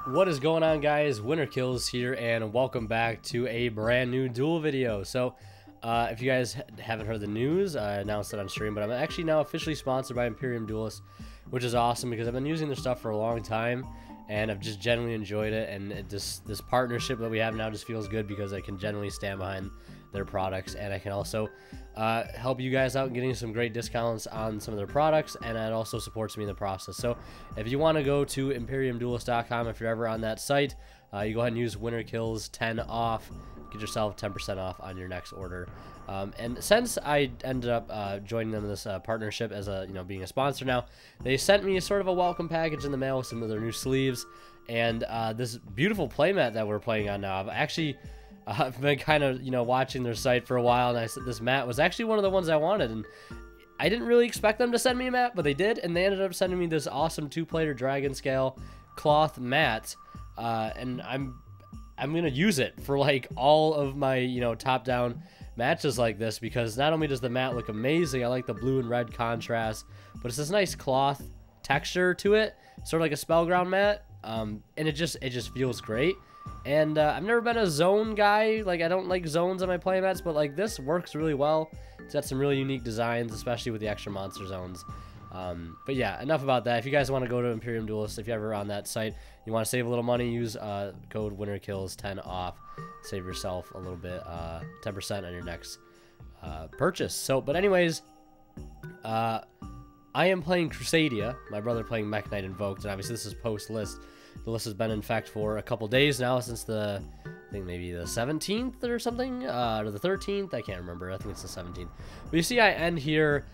What is going on, guys? Winter Kills here, and welcome back to a brand new duel video. So if you guys haven't heard the news, I announced it on stream, but I'm actually now officially sponsored by Imperium Duelist, which is awesome because I've been using their stuff for a long time and I've just genuinely enjoyed it. And this partnership that we have now just feels good because I can genuinely stand behind their products, and I can also help you guys out getting some great discounts on some of their products, and it also supports me in the process. So if you want to go to imperiumduelist.com, if you're ever on that site, you go ahead and use Winter Kills 10 off, get yourself 10% off on your next order. And since I ended up joining them in this partnership as a being a sponsor now, they sent me sort of a welcome package in the mail with some of their new sleeves and this beautiful playmat that we're playing on now. I've been kind of, watching their site for a while, and I said this mat was actually one of the ones I wanted, and I didn't really expect them to send me a mat, but they did, and they ended up sending me this awesome 2-player dragon scale cloth mat, and I'm gonna use it for like all of my top-down matches like this, because not only does the mat look amazing, I like the blue and red contrast, but it's this nice cloth texture to it, sort of like a Spellground mat, and it just feels great. And I've never been a zone guy. Like, I don't like zones on my playmats, but like this works really well. It's got some really unique designs, especially with the extra monster zones. But yeah, enough about that. If you guys want to go to Imperium Duelist, if you're ever on that site, you want to save a little money, use code WinterKills10 off. Save yourself a little bit, 10% on your next purchase. So, but anyways, I am playing Crusadia. My brother playing Mekk Invoked, and obviously this is post list. The list has been in effect for a couple days now, since I think maybe the 17th or something, or the 13th. I can't remember. I think it's the 17th. But you see, I end here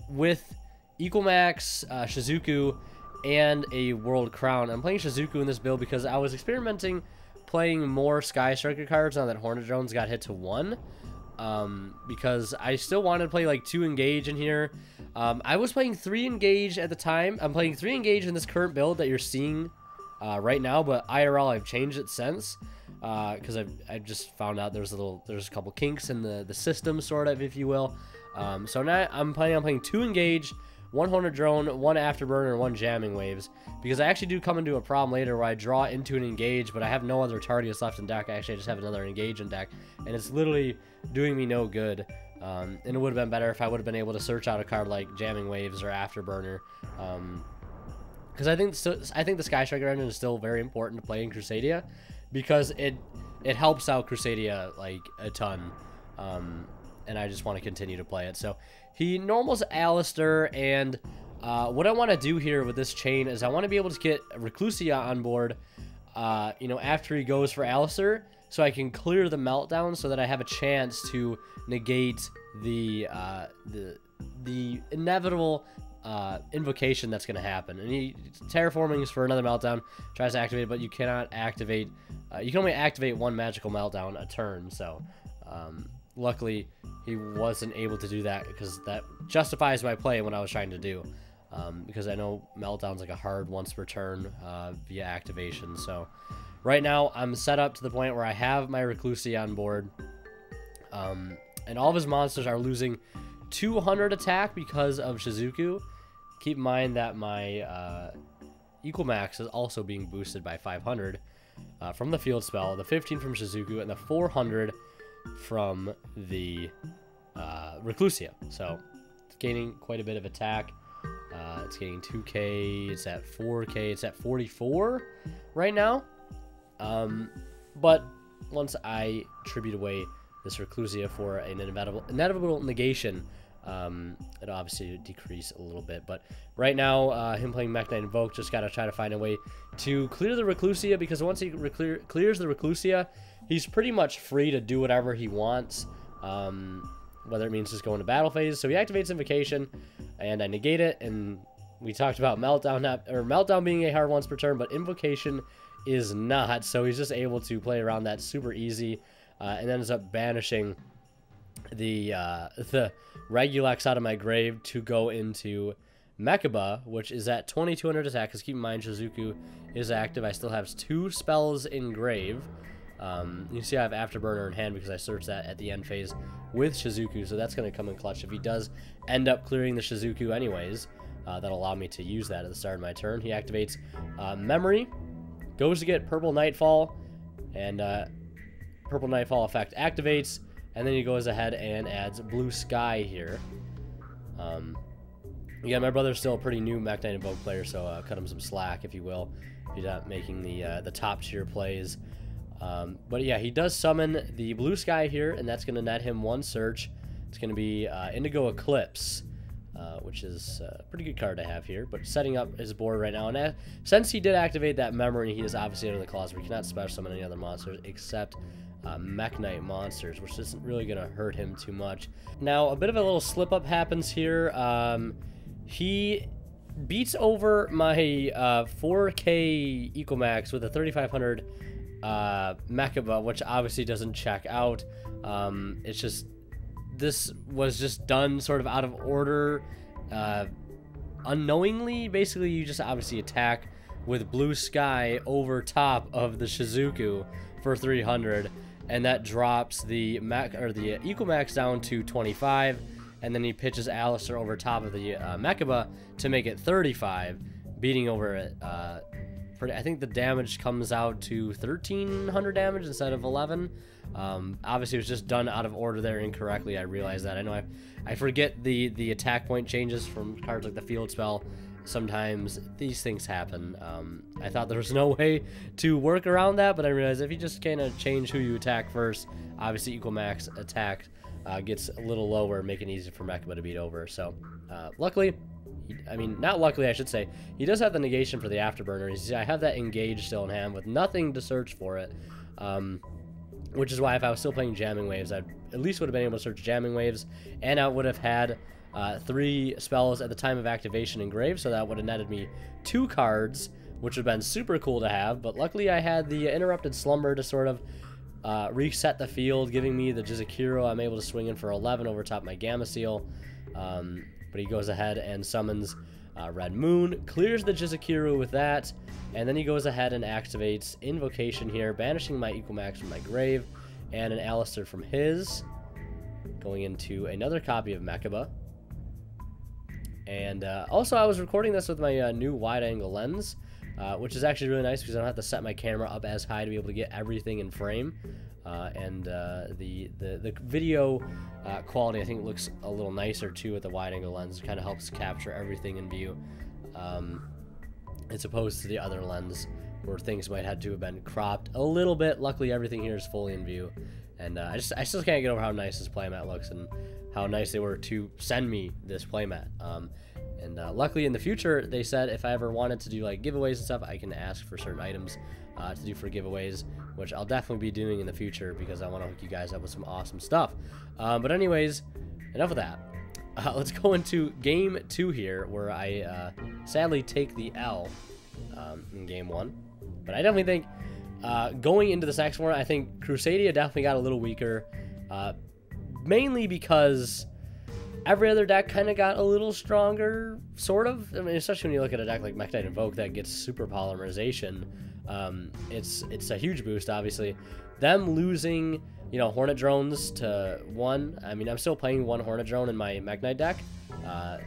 with Equal Max, Shizuku, and a World Crown. I'm playing Shizuku in this build because I was experimenting playing more Sky Striker cards now that Hornet Drones got hit to 1. Because I still wanted to play like 2 engage in here. I was playing 3 engage at the time. I'm playing 3 engage in this current build that you're seeing right now, but IRL I've changed it since because I've just found out there's a couple kinks in the system, sort of, if you will. So now I'm planning on playing 2 engage, 1 Hornet Drone, 1 Afterburner, and 1 Jamming Waves, because I actually do come into a problem later where I draw into an engage, but I have no other Tardius left in deck. I just have another engage in deck, and it's literally doing me no good. And it would have been better if I would have been able to search out a card like Jamming Waves or Afterburner, because I think the Sky Striker engine is still very important to play in Crusadia, because it helps out Crusadia like a ton, and I just want to continue to play it. So he normals Alistair, and what I want to do here with this chain is I want to be able to get Reclusia on board, after he goes for Alistair, so I can clear the Meltdown so that I have a chance to negate the inevitable invocation that's going to happen. And he terraforming is for another Meltdown, tries to activate it, but you cannot activate, you can only activate 1 magical Meltdown a turn, so luckily he wasn't able to do that, because that justifies my play and what I was trying to do, because I know Meltdown's like a hard once per turn via activation. So right now I'm set up to the point where I have my Reclusia on board, and all of his monsters are losing 200 attack because of Shizuku. Keep in mind that my Equal Max is also being boosted by 500 from the field spell, the 15 from Shizuku, and the 400 from the Reclusia. So it's gaining quite a bit of attack. It's getting 2k, it's at 4k, it's at 44 right now. But once I tribute away this Reclusia for an inevitable negation, it'll obviously decrease a little bit. But right now, him playing Mekk Invoked just got to try to find a way to clear the Reclusia, because once he clears the Reclusia, he's pretty much free to do whatever he wants, whether it means just going to battle phase. So he activates Invocation, and I negate it, and we talked about Meltdown being a hard once per turn, but Invocation is not, so he's just able to play around that super easy, and ends up banishing the Regulex out of my grave to go into Mekaba, which is at 2200 attack, because keep in mind Shizuku is active. I still have 2 spells in grave. You see I have Afterburner in hand because I searched that at the end phase with Shizuku, so that's going to come in clutch if he does end up clearing the Shizuku anyways. That'll allow me to use that at the start of my turn. He activates Memory, goes to get Purple Nightfall, and Purple Nightfall effect activates, and then he goes ahead and adds Blue Sky here. Yeah, my brother's still a pretty new Mekk Knight Invoke player, so cut him some slack, if you will. He's not making the top tier plays. But yeah, he does summon the Blue Sky here, and that's going to net him 1 search. It's going to be Indigo Eclipse, which is a pretty good card to have here. But setting up his board right now, and since he did activate that memory, he is obviously under the clause where he cannot special summon any other monsters except Mekk Knight monsters, which isn't really going to hurt him too much. Now, a bit of a little slip-up happens here. He beats over my 4K Ecomax with a 3500 Mekk, which obviously doesn't check out. It's just, this was just done sort of out of order, unknowingly. Basically, you just obviously attack with Blue Sky over top of the Shizuku for 300, and that drops the Mekk, or the Ecomax, down to 25, and then he pitches Alistair over top of the Mekk to make it 35, beating over it. I think the damage comes out to 1300 damage instead of 11. Obviously, it was just done out of order there incorrectly. I realize that. I know I forget the attack point changes from cards like the field spell. Sometimes these things happen. I thought there was no way to work around that, but I realized if you just kind of change who you attack first, obviously Ecomax attack gets a little lower, making it easy for Mekk to beat over. So luckily, I mean, not luckily, I should say, he does have the negation for the Afterburner. You see, I have that engaged still in hand with nothing to search for it, which is why if I was still playing Jamming Waves, I at least would have been able to search Jamming Waves, and I would have had 3 spells at the time of activation engraved, so that would have netted me 2 cards, which would have been super cool to have. But luckily, I had the Interrupted Slumber to sort of reset the field, giving me the Jizukiro. I'm able to swing in for 11 over top my Gamma Seal. But he goes ahead and summons Red Moon, clears the Jizukiro with that, and then he goes ahead and activates Invocation here, banishing my Ecomax from my grave, and an Alistair from his, going into another copy of Mekk. And also, I was recording this with my new wide-angle lens, which is actually really nice because I don't have to set my camera up as high to be able to get everything in frame. The video quality, I think, looks a little nicer too with the wide-angle lens. It kind of helps capture everything in view, as opposed to the other lens where things might have to have been cropped a little bit. Luckily, everything here is fully in view, and I still can't get over how nice this playmat looks and how nice they were to send me this playmat. Luckily, in the future, they said if I ever wanted to do like giveaways and stuff, I can ask for certain items to do for giveaways, which I'll definitely be doing in the future because I want to hook you guys up with some awesome stuff. But anyways, enough of that. Let's go into game 2 here, where I sadly take the L in game 1. But I definitely think going into the next one, I think Crusadia definitely got a little weaker, mainly because every other deck kind of got a little stronger, sort of. I mean, especially when you look at a deck like Mekk Knight Invoke that gets super polymerization. It's a huge boost, obviously. Them losing, you know, Hornet Drones to 1. I mean, I'm still playing 1 Hornet Drone in my Mekk Knight deck.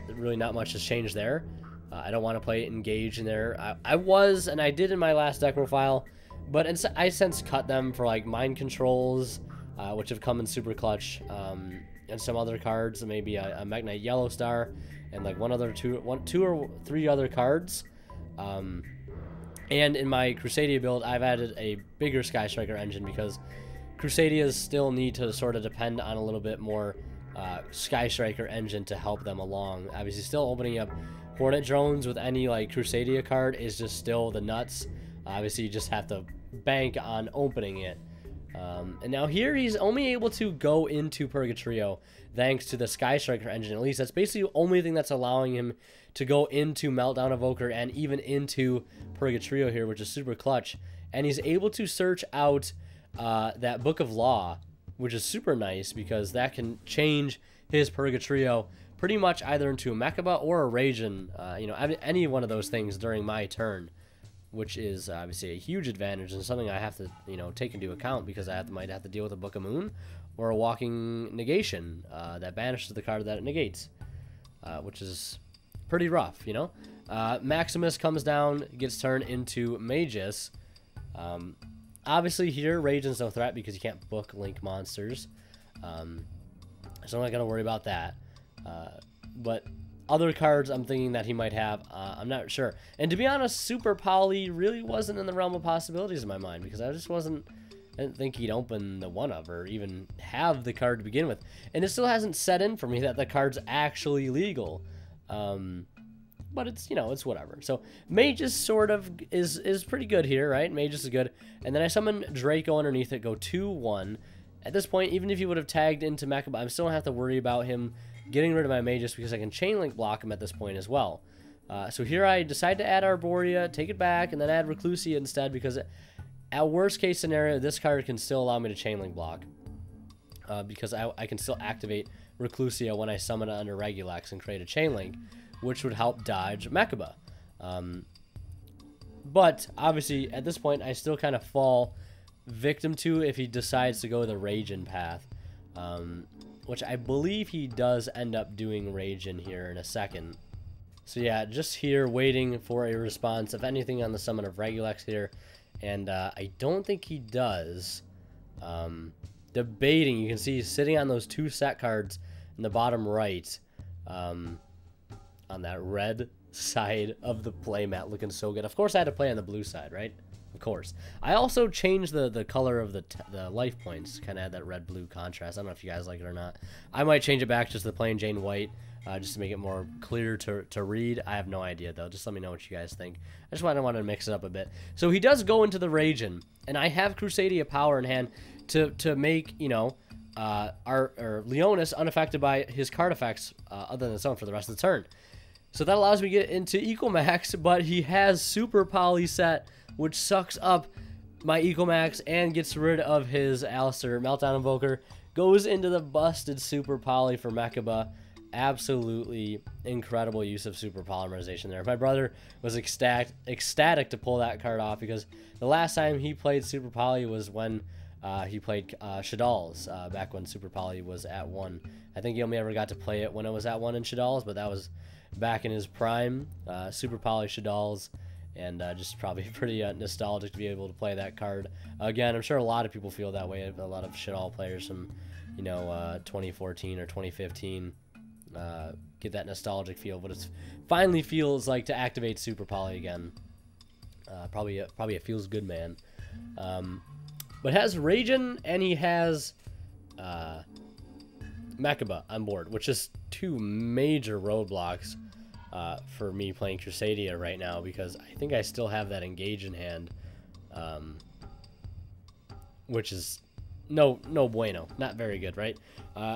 Really not much has changed there. I don't want to play Engage in there. I was, and I did in my last deck profile, but I since cut them for like Mind Controls, which have come in super clutch, and some other cards, maybe a Mekk Knight Yellow Star, and like two or three other cards. And in my Crusadia build, I've added a bigger Sky Striker engine because Crusadias still need to sort of depend on a little bit more Sky Striker engine to help them along. Obviously, still opening up Hornet Drones with any like Crusadia card is just still the nuts. Obviously, you just have to bank on opening it. And now here he's only able to go into Purgatrio thanks to the Sky Striker engine. At least that's basically the only thing that's allowing him to go into Meltdown Evoker and even into Purgatrio here, which is super clutch. And he's able to search out that Book of Law, which is super nice because that can change his Purgatrio pretty much either into a Mekk or a Rajin, you know, any one of those things during my turn, which is obviously a huge advantage and something I have to, you know, take into account because I might have to deal with a Book of Moon or a Walking Negation that banishes the card that it negates, which is pretty rough, you know. Maximus comes down, gets turned into Magus, Obviously here, Radiant's no threat because you can't book link monsters. So I'm not going to worry about that. But other cards I'm thinking that he might have, I'm not sure. And to be honest, Super Poly really wasn't in the realm of possibilities in my mind because I didn't think he'd open the one-of or even have the card to begin with. And it still hasn't set in for me that the card's actually legal. But it's, you know, it's whatever. So Magus sort of is pretty good here, right? Magus is good. And then I summon Draco underneath it, go 2-1. At this point, even if he would have tagged into Mekk, I still don't have to worry about him getting rid of my Magus because I can chain link block him at this point as well. So here I decide to add Arborea, take it back, and then add Reclusia instead because at worst case scenario, this card can still allow me to chain link block. Because I can still activate Reclusia when I summon it under Regulax and create a chain link, which would help dodge Mekk. But obviously at this point I still kind of fall victim to if he decides to go the Ragin path, which I believe he does end up doing Ragin here in a second. So yeah, just here waiting for a response, if anything, on the summon of Regulax here, and I don't think he does. Debating, you can see he's sitting on those 2 set cards in the bottom right, on that red side of the playmat, looking so good. Of course I had to play on the blue side, right? Of course. I also changed the color of the life points, kind of had that red-blue contrast. I don't know if you guys like it or not. I might change it back just to the plain Jane white, just to make it more clear to read. I have no idea, though. Just let me know what you guys think. I just wanted to mix it up a bit. So he does go into the Ragin, and I have Crusadia power in hand to make, you know, our Leonis unaffected by his card effects other than its own for the rest of the turn. So that allows me to get into Ecomax, but he has Super Poly set, which sucks up my Ecomax and gets rid of his Alistair Meltdown Invoker. Goes into the busted Super Poly for Mekk. Absolutely incredible use of Super Polymerization there. My brother was ecstatic to pull that card off because the last time he played Super Poly was when he played Shadal's, back when Super Poly was at 1. I think he only ever got to play it when it was at 1 in Shadal's, but that was back in his prime. Super Poly Shadal's, and just probably pretty nostalgic to be able to play that card again. I'm sure a lot of people feel that way. A lot of Shadal players from, you know, 2014 or 2015 get that nostalgic feel, but it finally feels like to activate Super Poly again. Probably a feels good man. But has Ragin and he has Mekk on board, which is 2 major roadblocks for me playing Crusadia right now, because I think I still have that engage in hand, which is no bueno, not very good, right?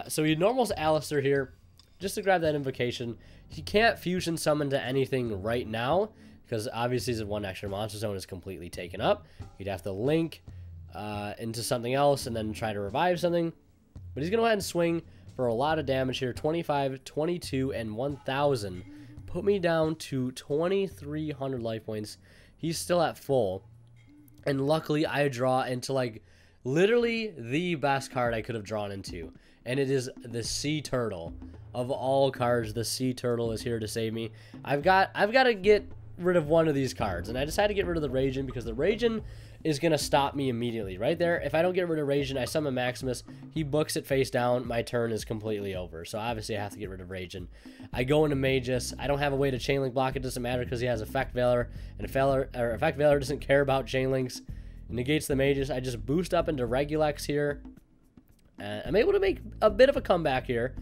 So he normals Alistair here just to grab that invocation. He can't fusion summon to anything right now because obviously his 1 extra monster zone is completely taken up. He'd have to link into something else and then try to revive something, but he's gonna go ahead and swing for a lot of damage here. 25, 22, and 1000 put me down to 2300 life points. He's still at full, and luckily I draw into like literally the best card I could have drawn into, and it is the Sea Turtle. Of all cards, the Sea Turtle is here to save me. I've got to get rid of one of these cards, and I decided to get rid of the Ragin because the Ragin is going to stop me immediately right there. If I don't get rid of Ragin, I summon Maximus, he books it face down, my turn is completely over. So obviously I have to get rid of Ragin. I go into Magus. I don't have a way to chain link block. It doesn't matter because he has Effect Veiler, and Effect Veiler doesn't care about chain links. It negates the Magus. I just boost up into Regulax here. I'm able to make a bit of a comeback here.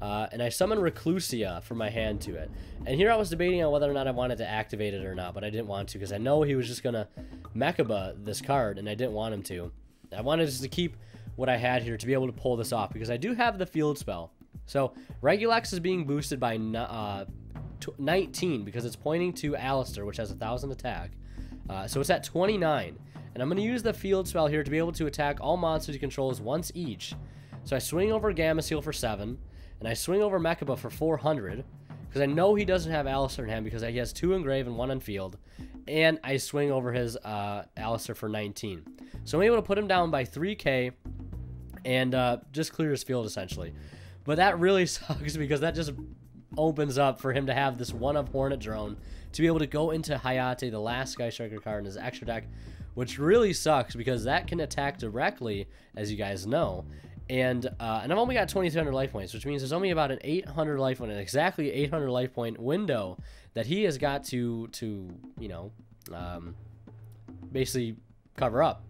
And I summon Reclusia from my hand to it. And here I was debating on whether or not I wanted to activate it or not, but I didn't want to because I know he was just going to Mekk this card, and I didn't want him to. I wanted just to keep what I had here to be able to pull this off because I do have the field spell. So Regulax is being boosted by 19 because it's pointing to Alistair, which has 1000 attack. So it's at 29. And I'm going to use the field spell here to be able to attack all monsters he controls once each. So I swing over Gamma Seal for 7. And I swing over Mekk for 400, because I know he doesn't have Alistair in hand because he has 2 engrave and 1 on field. And I swing over his Alistair for 19. So I'm able to put him down by 3k and just clear his field, essentially. But that really sucks because that just opens up for him to have this 1 of Hornet Drone to be able to go into Hayate, the last Sky Striker card in his extra deck, which really sucks because that can attack directly, as you guys know. And I've only got 2,300 life points, which means there's only about an 800 life point, exactly 800 life point window that he has got to you know, basically cover up.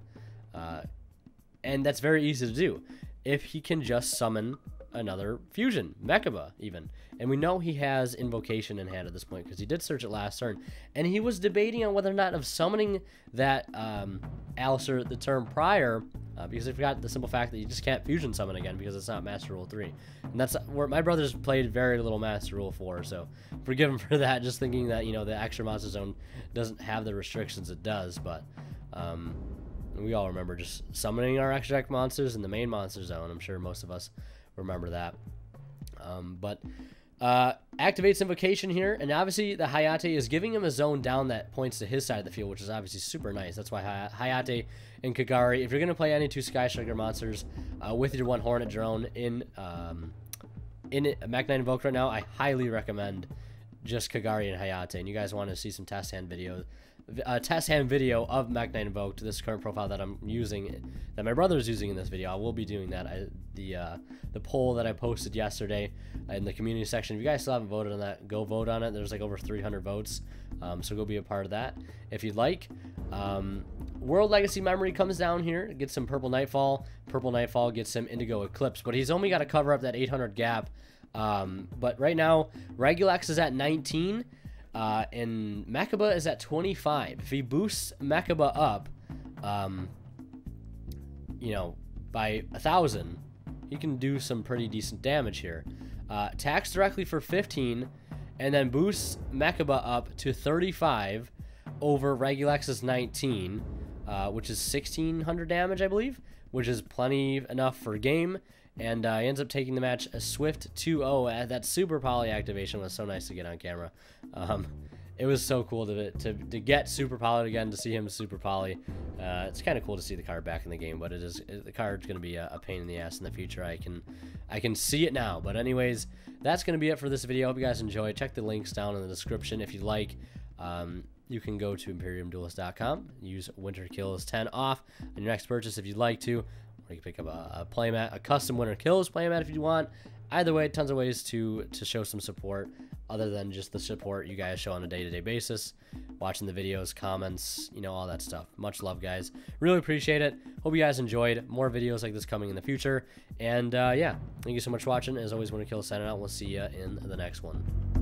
And that's very easy to do if he can just summon another fusion, Mekk even. And we know he has Invocation in hand at this point because he did search it last turn. And he was debating on whether or not of summoning that Alistair the turn prior, because he forgot the simple fact that you just can't fusion summon again because it's not Master Rule 3. And that's where my brother's played very little Master Rule 4, so forgive him for that, just thinking that, you know, the extra monster zone doesn't have the restrictions it does. But we all remember just summoning our extra deck monsters in the main monster zone. I'm sure most of us remember that. Activates Invocation here, and obviously the Hayate is giving him a zone down that points to his side of the field, which is obviously super nice. That's why Hayate and Kagari, if you're going to play any 2 Sky Striker monsters with your 1 Hornet drone in Mekk Knight Invoked right now, I highly recommend just Kagari and Hayate. And you guys want to see some test hand video of Mekk Knight Invoked, this current profile that I'm using, that my brother is using in this video. I will be doing that. The poll that I posted yesterday in the community section, if you guys still haven't voted on that, go vote on it. There's like over 300 votes, so go be a part of that if you'd like. World Legacy Memory comes down here, gets some Purple Nightfall. Purple Nightfall gets some Indigo Eclipse, but he's only got to cover up that 800 gap. But right now, Regulex is at 19. And Mekk is at 25. If he boosts Mekk up, you know, by 1,000, he can do some pretty decent damage here. Attacks directly for 15, and then boosts Mekk up to 35 over Regulex's 19, which is 1,600 damage, I believe, which is plenty enough for game. And he ends up taking the match a swift 2-0. That Super Poly activation was so nice to get on camera. It was so cool to get Super Poly again, to see him Super Poly. It's kind of cool to see the card back in the game, but the card's going to be a pain in the ass in the future. I can see it now. But anyways, that's going to be it for this video. I hope you guys enjoyed. Check the links down in the description if you like. You can go to ImperiumDuelist.com, use Winter Kills 10 off on your next purchase if you'd like to. Or you can pick up a playmat, a custom Winter Kills playmat if you want. Either way, tons of ways to show some support other than just the support you guys show on a day-to-day basis. Watching the videos, comments, you know, all that stuff. Much love, guys. Really appreciate it. Hope you guys enjoyed. More videos like this coming in the future. And, yeah, thank you so much for watching. As always, Winter Kills signing out. We'll see you in the next one.